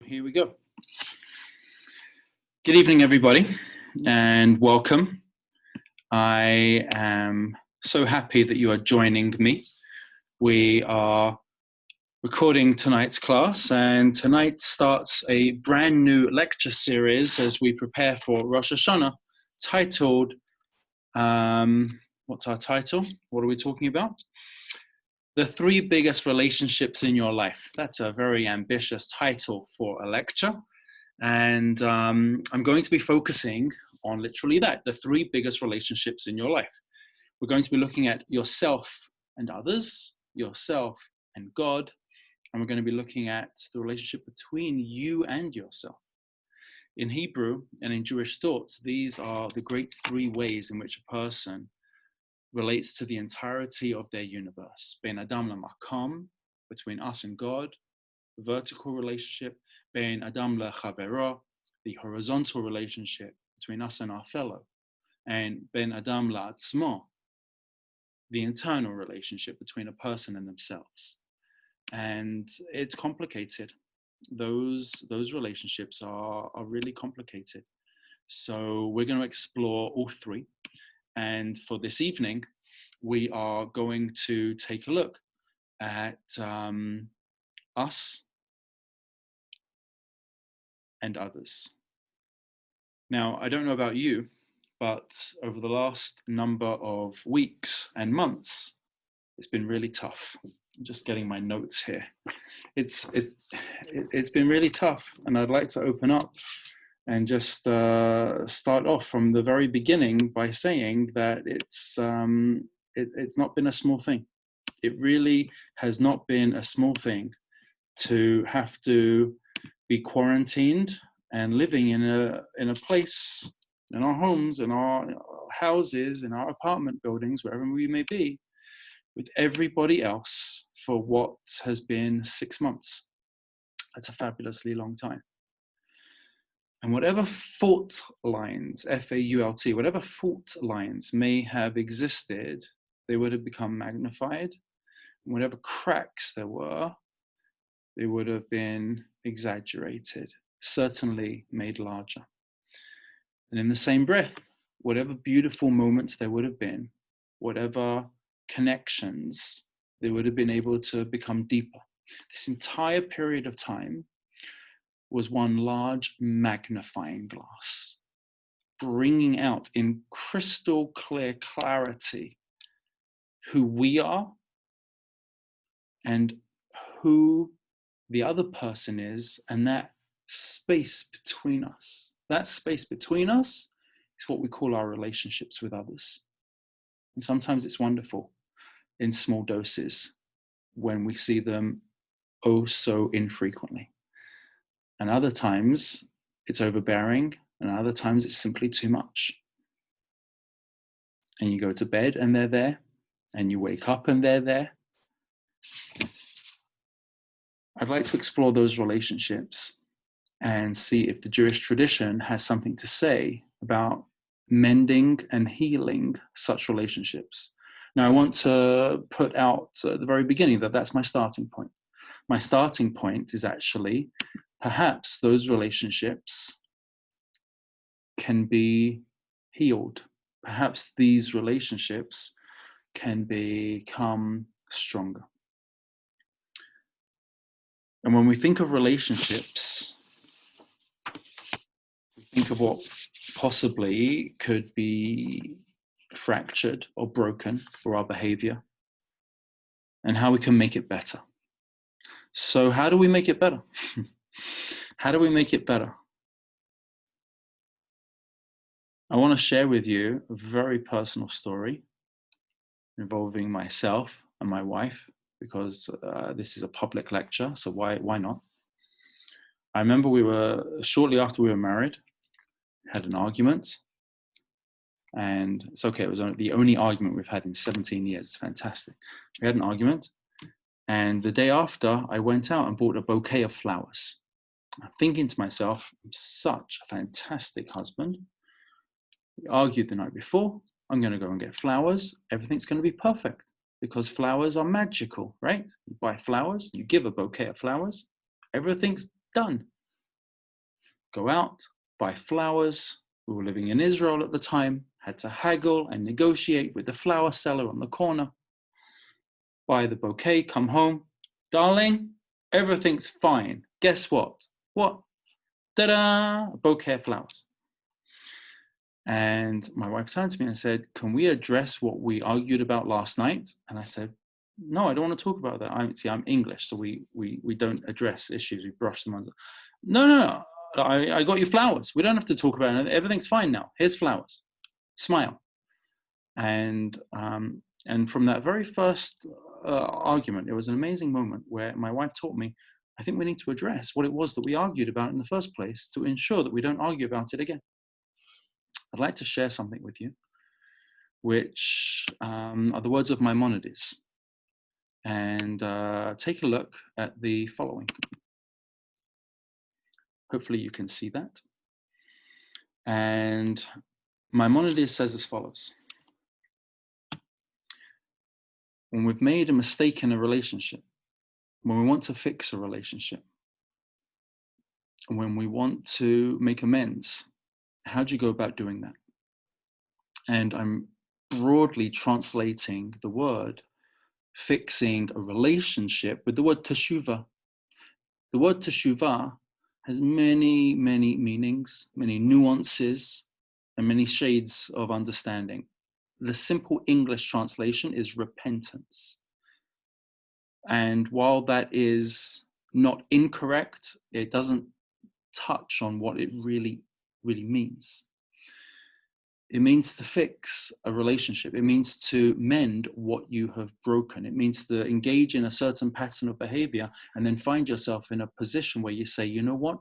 Here we go. Good evening, everybody, and welcome. I am so happy that you are joining me. We are recording tonight's class, and tonight starts a brand new lecture series as we prepare for Rosh Hashanah, titled, what's our title? What are we talking about? The 3 biggest relationships in your life. That's a very ambitious title for a lecture. And I'm going to be focusing on literally that, the 3 biggest relationships in your life. We're going to be looking at yourself and others, yourself and God, and we're going to be looking at the relationship between you and yourself. In Hebrew and in Jewish thought, these are the great 3 ways in which a person relates to the entirety of their universe. Ben Adam LaMakam, between us and God, the vertical relationship. Ben Adam LaChavero, the horizontal relationship between us and our fellow. And Ben Adam LaAtzmo, the internal relationship between a person and themselves. And it's complicated. Those relationships are really complicated. So we're going to explore all 3. And for this evening, we are going to take a look at us and others. Now, I don't know about you, but over the last number of weeks and months, it's been really tough. I'm just getting my notes here. It's been really tough, and I'd like to open up and just start off from the very beginning by saying that it's not been a small thing. It really has not been a small thing to have to be quarantined and living in a place, in our homes, in our houses, in our apartment buildings, wherever we may be, with everybody else for what has been 6 months. That's a fabulously long time. And whatever fault lines, F-A-U-L-T, whatever fault lines may have existed, they would have become magnified. And whatever cracks there were, they would have been exaggerated, certainly made larger. And in the same breath, whatever beautiful moments there would have been, whatever connections, they would have been able to become deeper. This entire period of time was one large magnifying glass, bringing out in crystal clear clarity who we are and who the other person is, and that space between us. That space between us is what we call our relationships with others. And sometimes it's wonderful in small doses when we see them oh so infrequently. And other times it's overbearing, and other times it's simply too much. And you go to bed and they're there, and you wake up and they're there. I'd like to explore those relationships and see if the Jewish tradition has something to say about mending and healing such relationships. Now, I want to put out at the very beginning that that's my starting point. My starting point is actually perhaps those relationships can be healed. Perhaps these relationships can become stronger. And when we think of relationships, we think of what possibly could be fractured or broken for our behavior and how we can make it better. So how do we make it better? How do we make it better? I want to share with you a very personal story involving myself and my wife, because this is a public lecture, so why not? I remember we were, shortly after we were married, had an argument, and it's okay, it was the only argument we've had in 17 years, it's fantastic. We had an argument, and the day after, I went out and bought a bouquet of flowers. I'm thinking to myself, I'm such a fantastic husband. We argued the night before, I'm going to go and get flowers, everything's going to be perfect. Because flowers are magical, right? You buy flowers, you give a bouquet of flowers, everything's done. go out, buy flowers. We were living in Israel at the time, had to haggle and negotiate with the flower seller on the corner. Buy the bouquet, come home. Darling, everything's fine. Guess what? What? Ta-da! A bouquet of flowers. And my wife turned to me and said, can we address what we argued about last night? And I said, no, I don't want to talk about that. I'm English, so we don't address issues. We brush them under. No. I got you flowers. We don't have to talk about it. Everything's fine now. Here's flowers. Smile. And from that very first argument, it was an amazing moment where my wife taught me, I think we need to address what it was that we argued about in the first place to ensure that we don't argue about it again. I'd like to share something with you, which are the words of Maimonides. And take a look at the following. Hopefully you can see that. And Maimonides says as follows. When we've made a mistake in a relationship, when we want to fix a relationship, when we want to make amends, how do you go about doing that? And I'm broadly translating the word fixing a relationship with the word teshuvah. The word teshuvah has many, many meanings, many nuances, and many shades of understanding. The simple English translation is repentance. And while that is not incorrect, it doesn't touch on what it really, really means. It means to fix a relationship. It means to mend what you have broken. It means to engage in a certain pattern of behavior and then find yourself in a position where you say, you know what?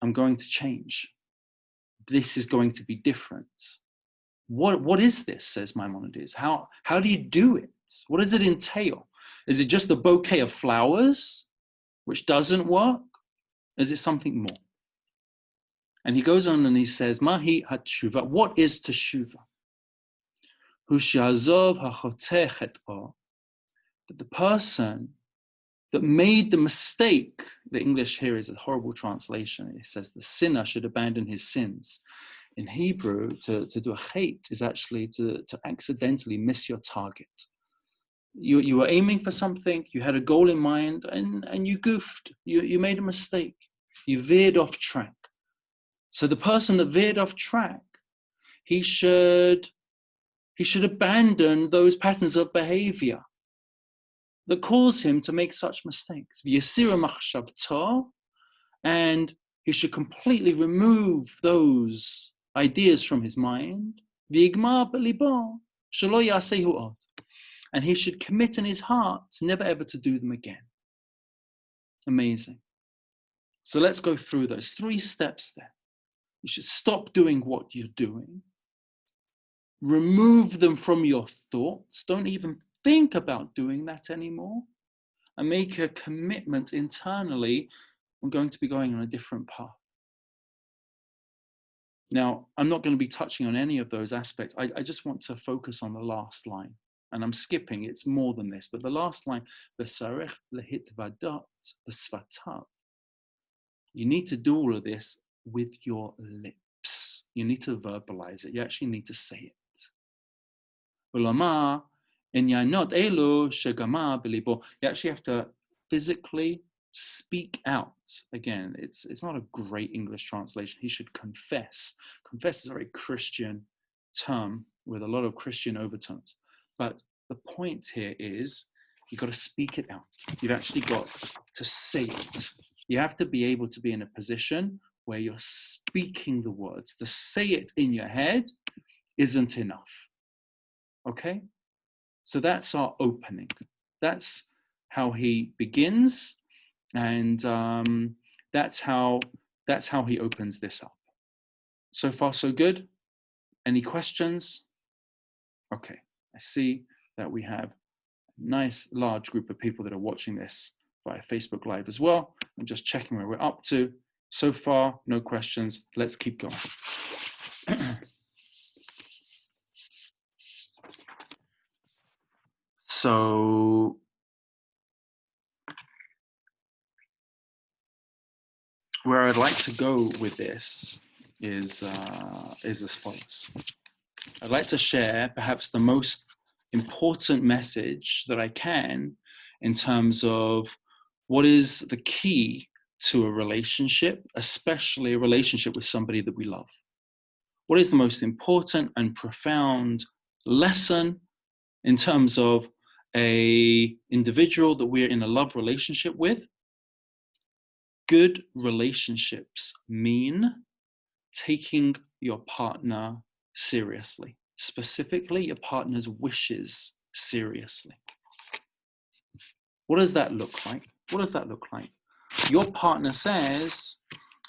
I'm going to change. This is going to be different. What is this, says Maimonides? How do you do it? What does it entail? Is it just a bouquet of flowers, which doesn't work? Is it something more? And he goes on and he says, Mahi hatshuva, what is teshuva? Hushazov hachoteh chet'o, that the person that made the mistake, the English here is a horrible translation. It says the sinner should abandon his sins. In Hebrew, to do a hate is actually to accidentally miss your target. You were aiming for something, you had a goal in mind, and you goofed. You made a mistake. You veered off track. So the person that veered off track, he should abandon those patterns of behavior that cause him to make such mistakes. And he should completely remove those ideas from his mind. And he should commit in his heart never ever to do them again. Amazing. So let's go through those 3 steps there. You should stop doing what you're doing. Remove them from your thoughts. Don't even think about doing that anymore. And make a commitment internally. I'm going to be going on a different path. Now, I'm not going to be touching on any of those aspects. I just want to focus on the last line. And I'm skipping, it's more than this. But the last line, V'sarech lehitvadat b'svatav. You need to do all of this with your lips. You need to verbalize it. You actually need to say it. You actually have to physically speak out. Again, it's not a great English translation. He should confess. Confess is a very Christian term with a lot of Christian overtones. But the point here is you've got to speak it out. You've actually got to say it. You have to be able to be in a position where you're speaking the words. To say it in your head isn't enough. Okay? So that's our opening. That's how he begins, and that's how he opens this up. So far, so good. Any questions? Okay, I see that we have a nice large group of people that are watching this via Facebook Live as well. I'm just checking where we're up to. So far, no questions. Let's keep going. So where I'd like to go with this is as follows. I'd like to share perhaps the most important message that I can in terms of what is the key to a relationship, especially a relationship with somebody that we love. What is the most important and profound lesson in terms of a individual that we're in a love relationship with? Good relationships mean taking your partner seriously, specifically your partner's wishes seriously. What does that look like? What does that look like? Your partner says,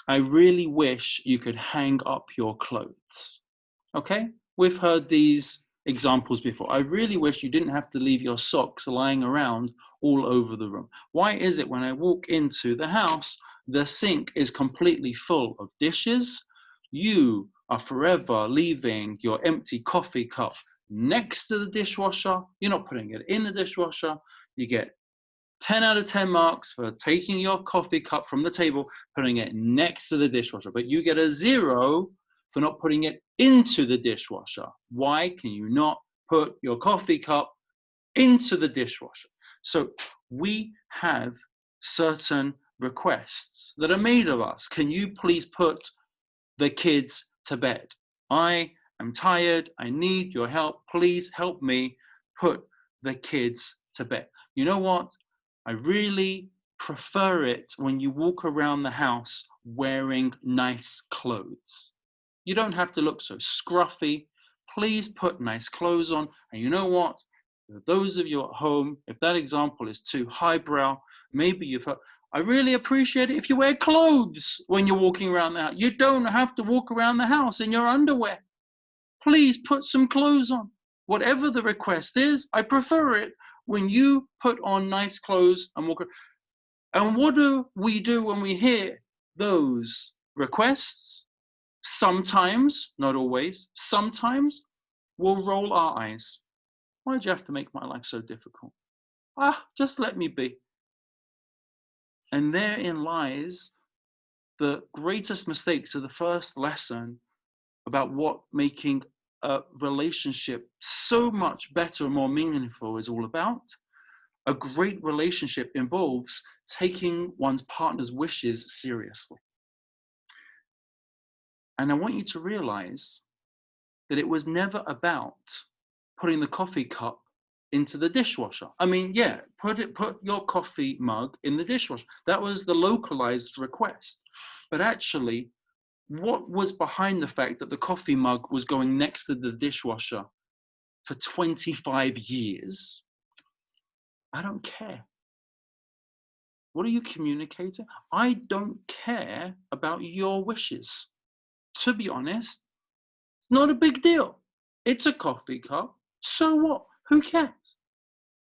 I really wish you could hang up your clothes. Okay? We've heard these examples before. I really wish you didn't have to leave your socks lying around all over the room. Why is it when I walk into the house, the sink is completely full of dishes? You are forever leaving your empty coffee cup next to the dishwasher. You're not putting it in the dishwasher. You get 10 out of 10 marks for taking your coffee cup from the table, putting it next to the dishwasher, but you get a 0 for not putting it into the dishwasher. Why can you not put your coffee cup into the dishwasher? So we have certain requests that are made of us. Can you please put the kids to bed? I am tired. I need your help. Please help me put the kids to bed. You know what? I really prefer it when you walk around the house wearing nice clothes. You don't have to look so scruffy. Please put nice clothes on. And you know what? For those of you at home, if that example is too highbrow, maybe you've heard, I really appreciate it if you wear clothes when you're walking around the house. You don't have to walk around the house in your underwear. Please put some clothes on. Whatever the request is, I prefer it when you put on nice clothes and walk around. And what do we do when we hear those requests? Sometimes, not always, sometimes we'll roll our eyes. Why do you have to make my life so difficult? Just let me be. And therein lies the greatest mistake to the first lesson about what making a relationship so much better and more meaningful is all about. A great relationship involves taking one's partner's wishes seriously. And I want you to realize that it was never about putting the coffee cup into the dishwasher. I mean, yeah, put your coffee mug in the dishwasher. That was the localized request. But actually, what was behind the fact that the coffee mug was going next to the dishwasher for 25 years? I don't care. What are you communicating? I don't care about your wishes. To be honest, it's not a big deal. It's a coffee cup. So what? Who cares?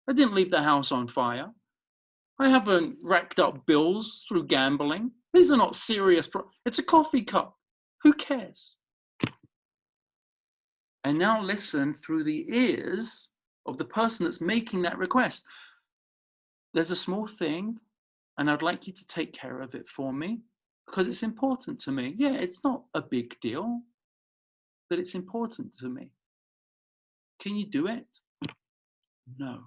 I didn't leave the house on fire. I haven't racked up bills through gambling. These are not serious problems. It's a coffee cup. Who cares? And now listen through the ears of the person that's making that request. There's a small thing, and I'd like you to take care of it for me because it's important to me. Yeah, it's not a big deal, but it's important to me. Can you do it? No,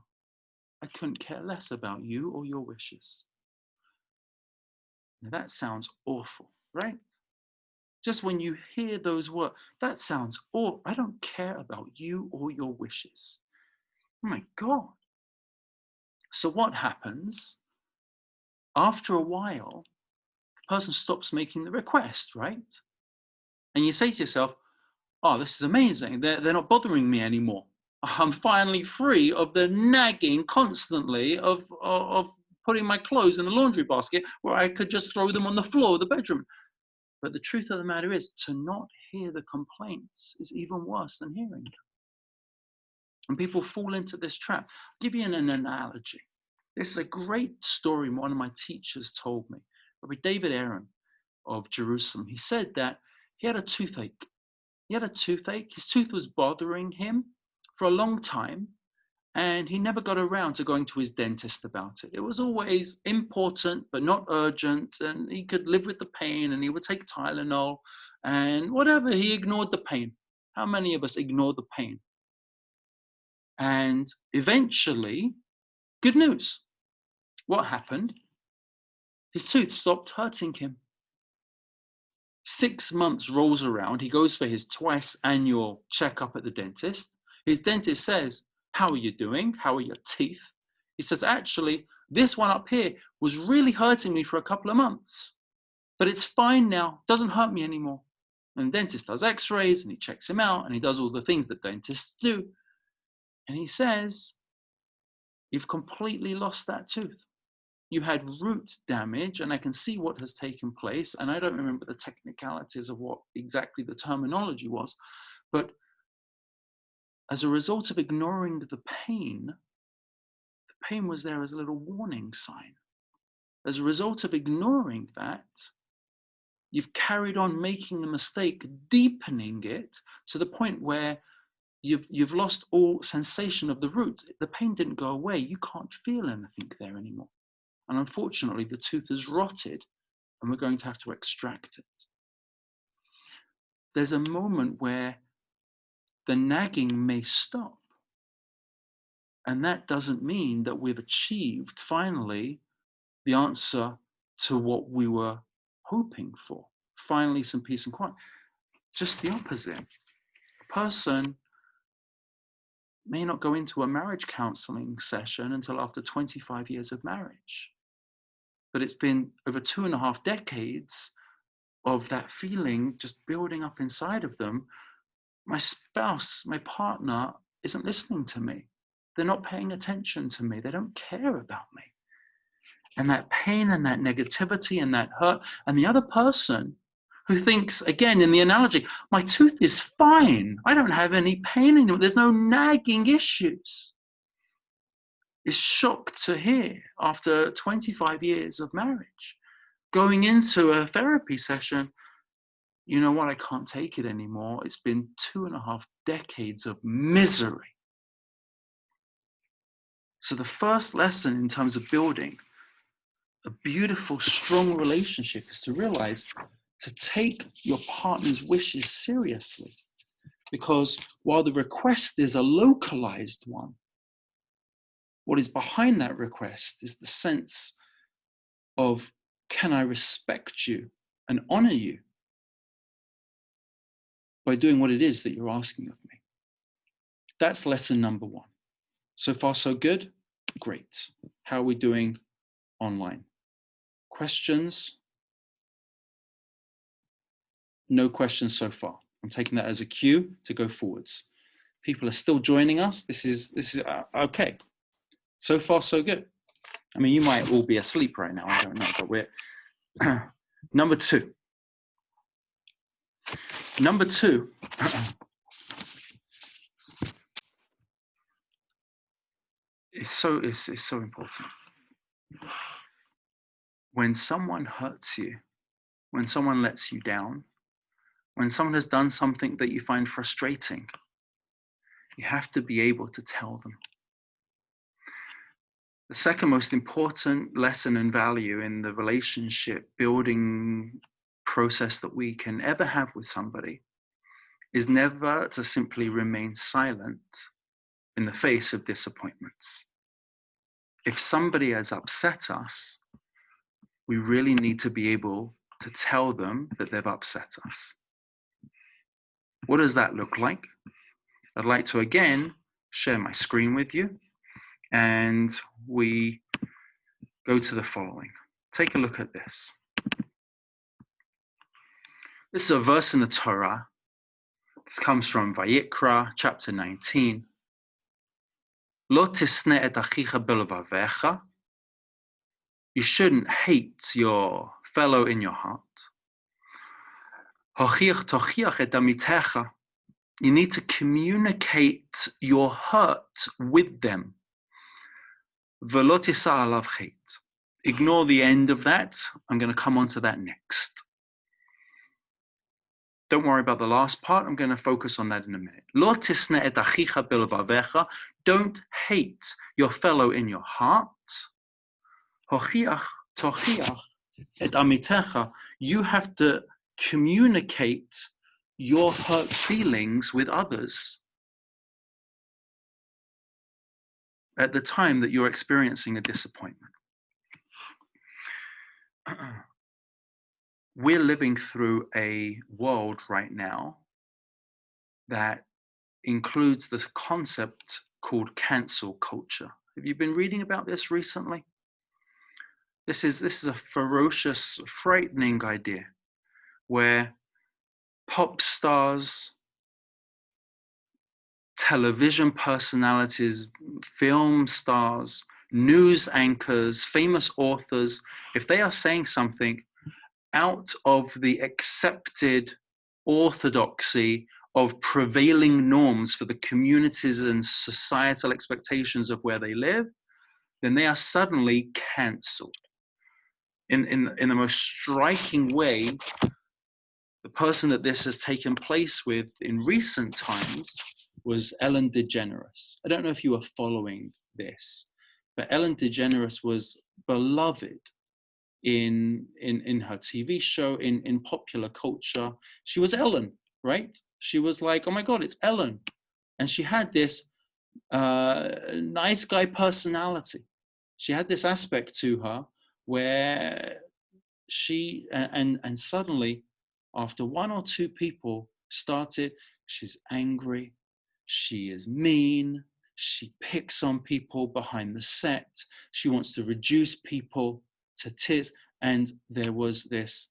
I couldn't care less about you or your wishes. Now that sounds awful, right? Just when you hear those words, that sounds awful. I don't care about you or your wishes. Oh my God. So what happens? After a while, the person stops making the request, right? And you say to yourself, oh, this is amazing. They're not bothering me anymore. I'm finally free of the nagging constantly of putting my clothes in the laundry basket where I could just throw them on the floor of the bedroom. But the truth of the matter is, to not hear the complaints is even worse than hearing them. And people fall into this trap. I'll give you an analogy. This is a great story one of my teachers told me. Rabbi David Aaron of Jerusalem. He said that he had a toothache. He had a toothache. His tooth was bothering him for a long time. And he never got around to going to his dentist about it. It was always important, but not urgent. And he could live with the pain, and he would take Tylenol and whatever. He ignored the pain. How many of us ignore the pain? And eventually, good news. What happened? His tooth stopped hurting him. 6 months rolls around. He goes for his twice annual checkup at the dentist. His dentist says, "How are you doing? How are your teeth?" He says, "Actually, this one up here was really hurting me for a couple of months, but it's fine now. Doesn't hurt me anymore." And the dentist does x-rays and he checks him out and he does all the things that dentists do. And he says, "You've completely lost that tooth. You had root damage, and I can see what has taken place." And I don't remember the technicalities of what exactly the terminology was, but as a result of ignoring the pain was there as a little warning sign. As a result of ignoring that, you've carried on making the mistake, deepening it to the point where you've lost all sensation of the root. The pain didn't go away. You can't feel anything there anymore. And unfortunately, the tooth is rotted, and we're going to have to extract it. There's a moment where the nagging may stop. And that doesn't mean that we've achieved, finally, the answer to what we were hoping for. Finally, some peace and quiet. Just the opposite. A person may not go into a marriage counseling session until after 25 years of marriage. But it's been over 2.5 decades of that feeling just building up inside of them. My spouse, my partner, isn't listening to me. They're not paying attention to me. They don't care about me. And that pain and that negativity and that hurt, and the other person who thinks, again, in the analogy, my tooth is fine. I don't have any pain anymore. There's no nagging issues. Is shocked to hear after 25 years of marriage, going into a therapy session, "You know what, I can't take it anymore. It's been 2.5 decades of misery." So the first lesson in terms of building a beautiful, strong relationship is to realize to take your partner's wishes seriously. Because while the request is a localized one, what is behind that request is the sense of, can I respect you and honor you by doing what it is that you're asking of me? That's lesson number 1. So far, so good? Great. How are we doing online? Questions? No questions so far. I'm taking that as a cue to go forwards. People are still joining us. This is okay. So far, so good. I mean, you might all be asleep right now. I don't know, but we're number 2. Number 2. It's so important. When someone hurts you, when someone lets you down, when someone has done something that you find frustrating, you have to be able to tell them. The second most important lesson and value in the relationship building process that we can ever have with somebody is never to simply remain silent in the face of disappointments. If somebody has upset us, we really need to be able to tell them that they've upset us. What does that look like? I'd like to again share my screen with you, and we go to the following. Take a look at this. This is a verse in the Torah. This comes from Vayikra, chapter 19. Lo tisne et achicha belevavecha. You shouldn't hate your fellow in your heart. Hochiach tochiach et amitecha. You need to communicate your hurt with them. Velo tisa alav chet. Ignore the end of that. I'm going to come on to that next. Don't worry about the last part. I'm going to focus on that in a minute. Lo tisne et achicha belevavecha. don't hate your fellow in your heart. Hochiach tochiach et amitecha. You have to communicate your hurt feelings with others at the time that you're experiencing a disappointment. We're living through a world right now that includes this concept called cancel culture. Have you been reading about this recently? This is a ferocious, frightening idea where pop stars, television personalities, film stars, news anchors, famous authors, if they are saying something out of the accepted orthodoxy of prevailing norms for the communities and societal expectations of where they live, then they are suddenly cancelled. In the most striking way, the person that this has taken place with in recent times was Ellen DeGeneres. I don't know if you are following this, but Ellen DeGeneres was beloved in her TV show, in popular culture. She was Ellen, right? She was like, oh my God, it's Ellen. And she had this nice guy personality. She had this aspect to her where and suddenly, after one or two people started, she's angry, she is mean, she picks on people behind the set, she wants to reduce people to tears, and there was this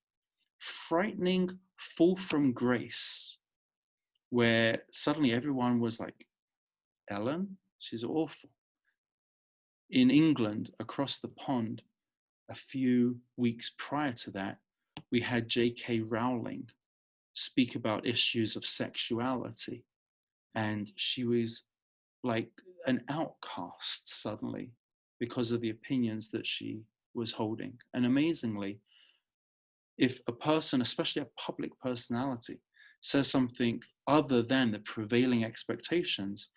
frightening fall from grace where suddenly everyone was like, Ellen, she's awful. In England, across the pond, a few weeks prior to that, we had J.K. Rowling speak about issues of sexuality, and she was like an outcast suddenly because of the opinions that she was holding. And amazingly, if a person, especially a public personality, says something other than the prevailing expectations,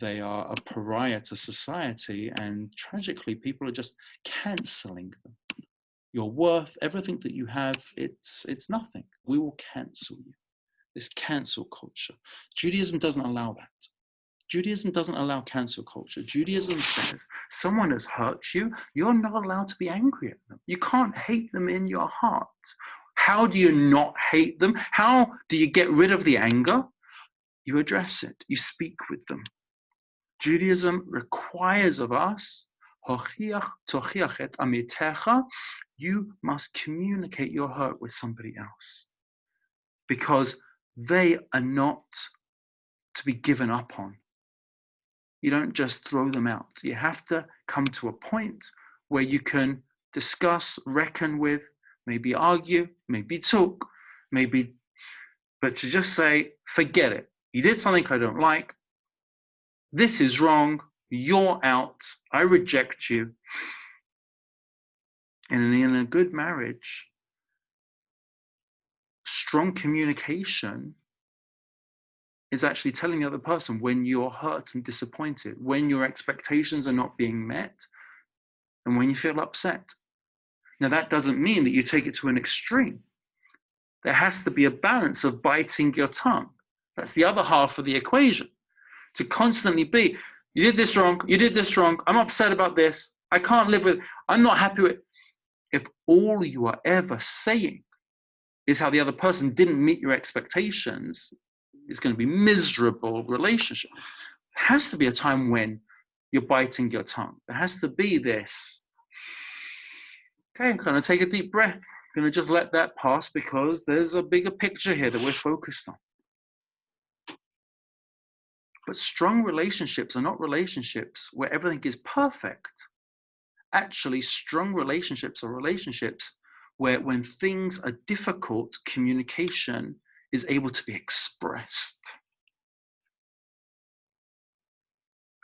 they are a pariah to society, and tragically, people are just canceling them. Your worth, everything that you have, it's nothing. We will cancel you. This cancel culture. Judaism doesn't allow that. Judaism doesn't allow cancel culture. Judaism says someone has hurt you, you're not allowed to be angry at them. You can't hate them in your heart. How do you not hate them? How do you get rid of the anger? You address it. You speak with them. Judaism requires of us, you must communicate your hurt with somebody else, because they are not to be given up on. You don't just throw them out. You have to come to a point where you can discuss, reckon with, maybe argue, maybe talk, but to just say, forget it. You did something I don't like. This is wrong. You're out. I reject you. And in a good marriage, strong communication is actually telling the other person when you're hurt and disappointed, when your expectations are not being met, and when you feel upset. Now, that doesn't mean that you take it to an extreme. There has to be a balance of biting your tongue. That's the other half of the equation. To constantly be, you did this wrong, I'm upset about this, I can't live with, I'm not happy with. If all you are ever saying is how the other person didn't meet your expectations, it's going to be a miserable relationship. There has to be a time when you're biting your tongue. There has to be this, okay, I'm going to take a deep breath. I'm going to just let that pass because there's a bigger picture here that we're focused on. But strong relationships are not relationships where everything is perfect. Actually, strong relationships are relationships where when things are difficult, communication is able to be expressed.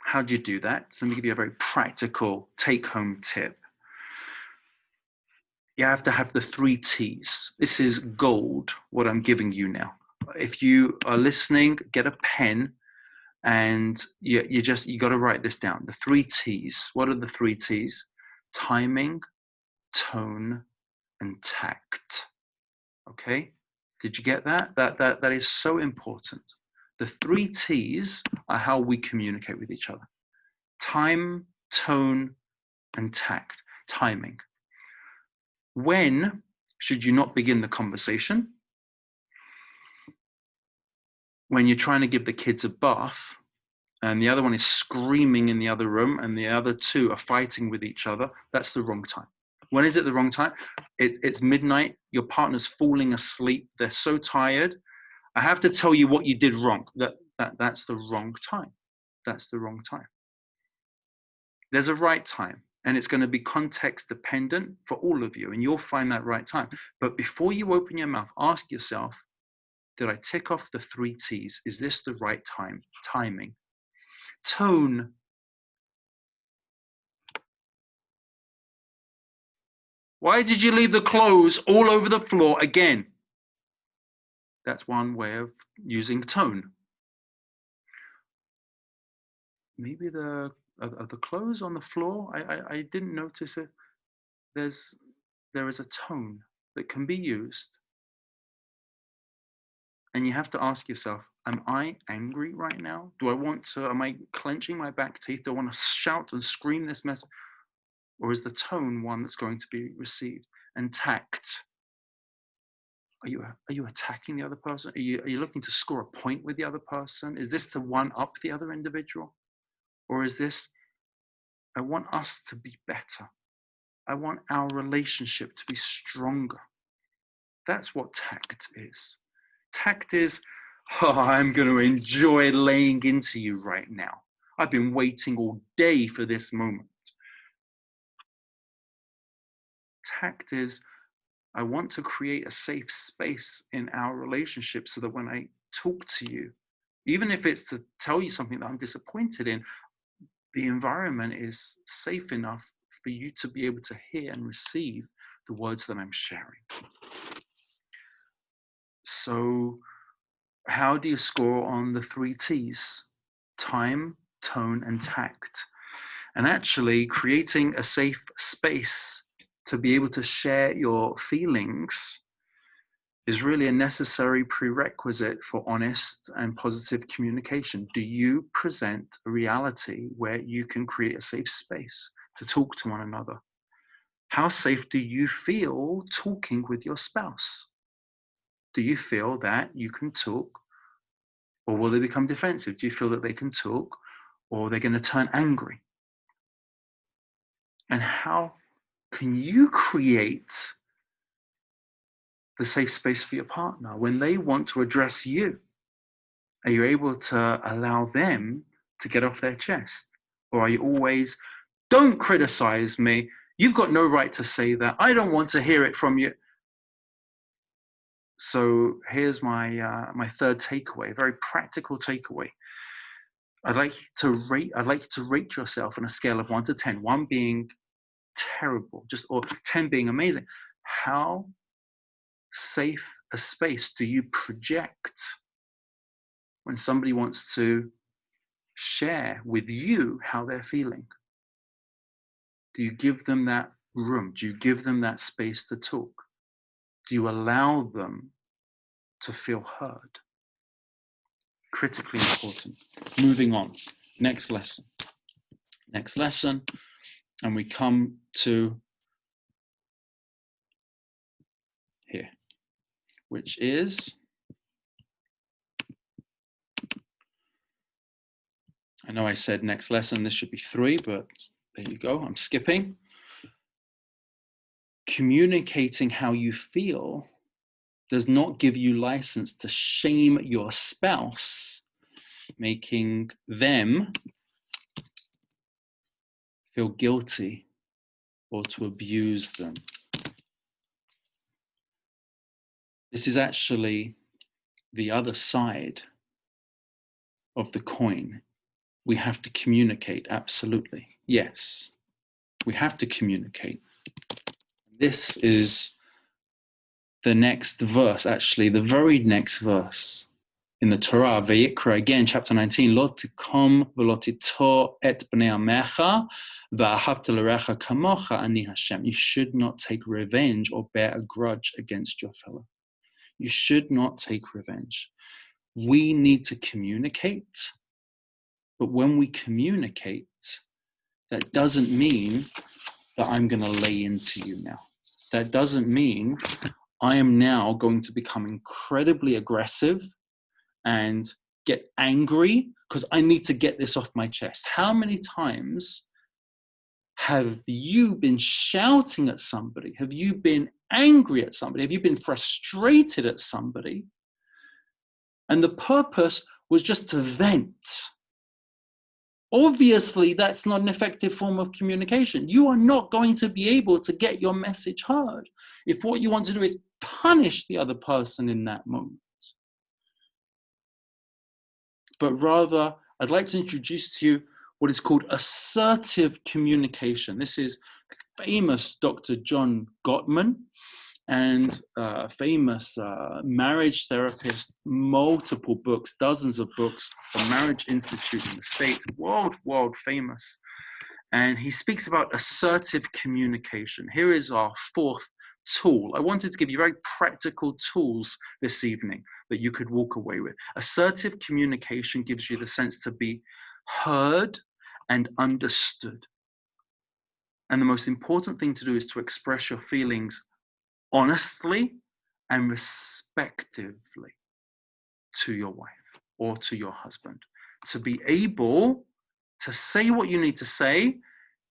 How do you do that? Let me give you a very practical take-home tip. You have to have the 3 T's. This is gold, what I'm giving you now. If you are listening, get a pen And you got to write this down. The 3 T's. What are the 3 T's? Timing, tone, and tact. Okay? Did you get that? That is so important. The 3 T's are how we communicate with each other. Time, tone, and tact. Timing. When should you not begin the conversation? When you're trying to give the kids a bath and the other one is screaming in the other room and the other 2 are fighting with each other, that's the wrong time. When is it the wrong time? It's midnight, your partner's falling asleep, they're so tired. I have to tell you what you did wrong. That's the wrong time. That's the wrong time. There's a right time, and it's going to be context dependent for all of you, and you'll find that right time. But before you open your mouth, ask yourself, did I tick off the 3 T's? Is this the right time? Timing. Tone. Why did you leave the clothes all over the floor again? That's one way of using tone. Maybe are the clothes on the floor? I didn't notice it. There is a tone that can be used. And you have to ask yourself, am I angry right now? Am I clenching my back teeth? Do I want to shout and scream this mess? Or is the tone one that's going to be received? And tact. Are you attacking the other person? Are you looking to score a point with the other person? Is this to one up the other individual? Or is this, I want us to be better. I want our relationship to be stronger. That's what tact is. Tact is, I'm going to enjoy laying into you right now. I've been waiting all day for this moment. Tact is, I want to create a safe space in our relationship so that when I talk to you, even if it's to tell you something that I'm disappointed in, the environment is safe enough for you to be able to hear and receive the words that I'm sharing. So how do you score on the 3 T's? Time, tone, and tact. And actually creating a safe space to be able to share your feelings is really a necessary prerequisite for honest and positive communication. Do you present a reality where you can create a safe space to talk to one another? How safe do you feel talking with your spouse? Do you feel that you can talk, or will they become defensive? Do you feel that they can talk, or they're going to turn angry? And how can you create the safe space for your partner when they want to address you? Are you able to allow them to get off their chest? Or are you always, don't criticize me. You've got no right to say that. I don't want to hear it from you. So here's my my 3rd takeaway, a very practical takeaway. I'd like you to rate yourself on a scale of 1 to 10, 1 being terrible, or 10 being amazing. How safe a space do you project when somebody wants to share with you how they're feeling? Do you give them that room? Do you give them that space to talk? Do you allow them to feel heard? Critically important. Moving on. Next lesson. And we come to here, which is, I know I said next lesson, this should be 3, but there you go, I'm skipping. Communicating how you feel does not give you license to shame your spouse, making them feel guilty or to abuse them. This is actually the other side of the coin. We have to communicate, absolutely. Yes, we have to communicate. This is the next verse, actually, the very next verse in the Torah, Vayikra, again, chapter 19, Lo tikom v'lo titor et bnei amecha v'ahavta l'recha kamocha ani Hashem. You should not take revenge or bear a grudge against your fellow. You should not take revenge. We need to communicate, but when we communicate, that doesn't mean that I'm going to lay into you now. That doesn't mean I am now going to become incredibly aggressive and get angry because I need to get this off my chest. How many times have you been shouting at somebody? Have you been angry at somebody? Have you been frustrated at somebody? And the purpose was just to vent. Obviously, that's not an effective form of communication. You are not going to be able to get your message heard if what you want to do is punish the other person in that moment. But rather, I'd like to introduce to you what is called assertive communication. This is famous Dr. John Gottman, and famous marriage therapist, multiple books, dozens of books, the Marriage Institute in the States, world famous. And he speaks about assertive communication. Here is our fourth tool. I wanted to give you very practical tools this evening that you could walk away with. Assertive communication gives you the sense to be heard and understood. And the most important thing to do is to express your feelings honestly and respectively to your wife or to your husband. To be able to say what you need to say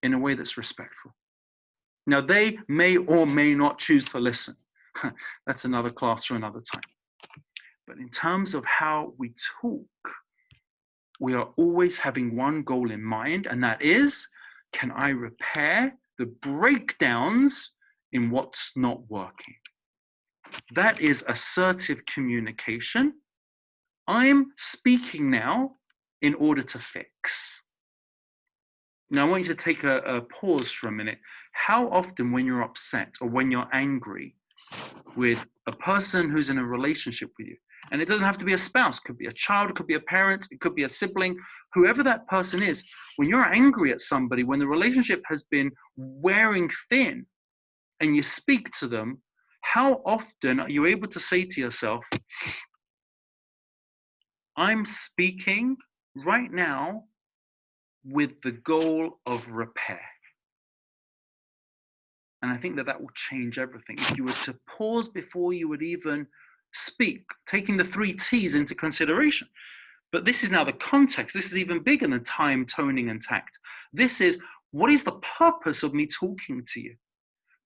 in a way that's respectful. Now, they may or may not choose to listen. That's another class for another time. But in terms of how we talk, we are always having one goal in mind, and that is, can I repair the breakdowns in what's not working? That is assertive communication. I'm speaking now in order to fix. Now, I want you to take a pause for a minute. How often when you're upset or when you're angry with a person who's in a relationship with you, and it doesn't have to be a spouse, it could be a child, it could be a parent, it could be a sibling, whoever that person is, when you're angry at somebody, when the relationship has been wearing thin and you speak to them, how often are you able to say to yourself, I'm speaking right now with the goal of repair? And I think that will change everything. If you were to pause before you would even speak, taking the 3 T's into consideration. But this is now the context. This is even bigger than time, toning, and tact. This is, what is the purpose of me talking to you?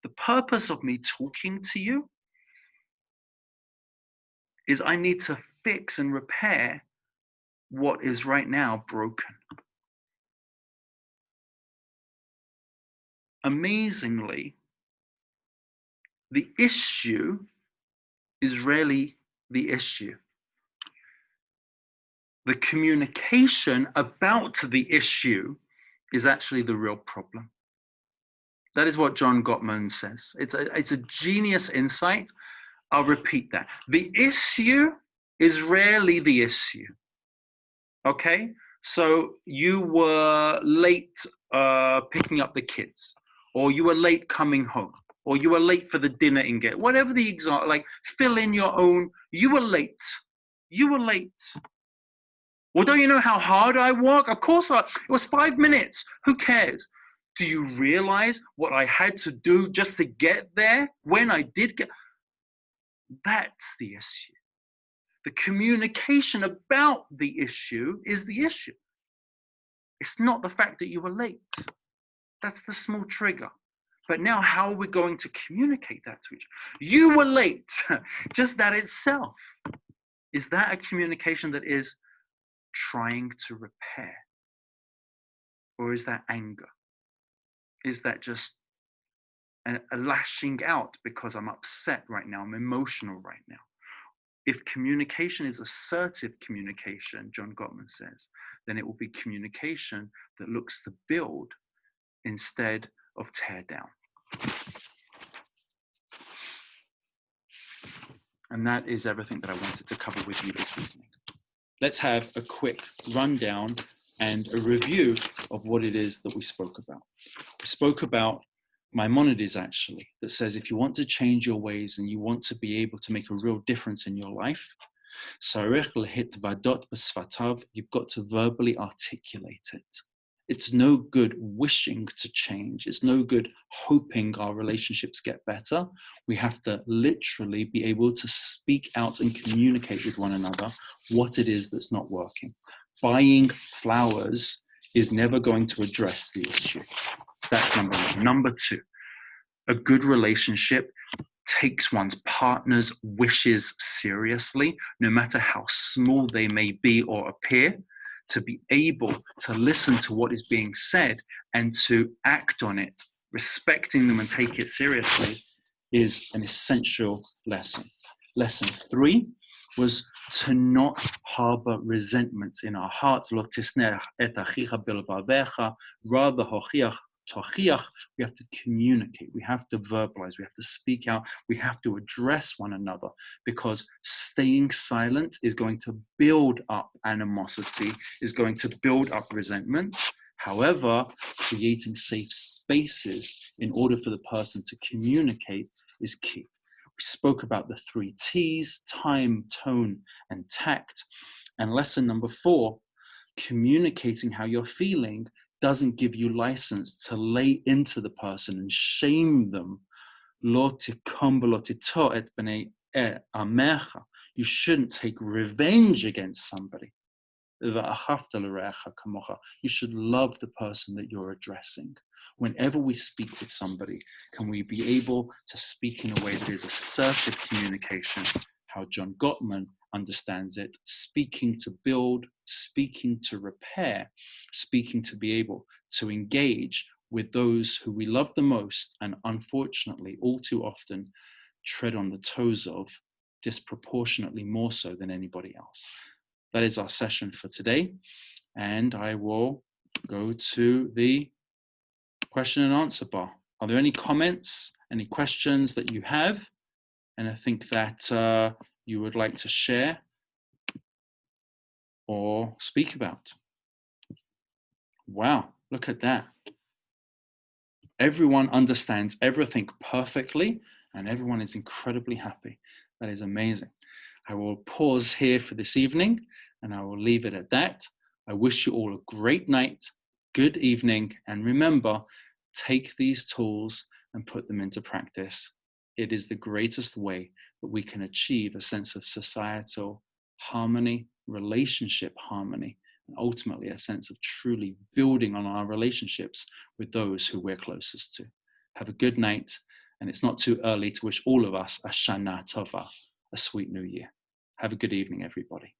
The purpose of me talking to you is I need to fix and repair what is right now broken. Amazingly, the issue is rarely the issue. The communication about the issue is actually the real problem. That is what John Gottman says. It's a genius insight. I'll repeat that. The issue is rarely the issue. Okay? So you were late picking up the kids, or you were late coming home, or you were late for the dinner engagement, whatever the example, like fill in your own, you were late. You were late. Well, don't you know how hard I work? Of course, it was 5 minutes. Who cares? Do you realize what I had to do just to get there when I did get? That's the issue. The communication about the issue is the issue. It's not the fact that you were late. That's the small trigger. But now, how are we going to communicate that to each other? You were late. Just that itself. Is that a communication that is trying to repair? Or is that anger? Is that just a lashing out because I'm upset right now, I'm emotional right now? If communication is assertive communication, John Gottman says, then it will be communication that looks to build instead of tear down. And that is everything that I wanted to cover with you this evening. let's have a quick rundown and a review of what it is that we spoke about. We spoke about Maimonides, actually, that says if you want to change your ways and you want to be able to make a real difference in your life, you've got to verbally articulate it. It's no good wishing to change. It's no good hoping our relationships get better. We have to literally be able to speak out and communicate with one another what it is that's not working. Buying flowers is never going to address the issue. That's number one. Number two, a good relationship takes one's partner's wishes seriously, no matter how small they may be or appear. To be able to listen to what is being said and to act on it, respecting them and take it seriously, is an essential lesson. Lesson 3 was to not harbor resentments in our hearts. Rather, we have to communicate, we have to verbalize, we have to speak out, we have to address one another, because staying silent is going to build up animosity, is going to build up resentment. However, creating safe spaces in order for the person to communicate is key. We spoke about the 3 T's: time, tone, and tact. And lesson number 4, communicating how you're feeling doesn't give you license to lay into the person and shame them. You shouldn't take revenge against somebody. You should love the person that you're addressing. Whenever we speak with somebody, can we be able to speak in a way that is assertive communication, how John Gottman understands it, speaking to build, speaking to repair, speaking to be able to engage with those who we love the most and unfortunately all too often tread on the toes of disproportionately more so than anybody else. That is our session for today, and I will go to the question and answer bar. Are there any comments, any questions that you have, and I think that you would like to share or speak about? Wow, look at that. Everyone understands everything perfectly, and everyone is incredibly happy. That is amazing. I will pause here for this evening, and I will leave it at that. I wish you all a great night, good evening, and remember, take these tools and put them into practice. It is the greatest way that we can achieve a sense of societal harmony, relationship harmony, and ultimately a sense of truly building on our relationships with those who we're closest to. Have a good night, and it's not too early to wish all of us a Shana Tova, a sweet new year. Have a good evening, everybody.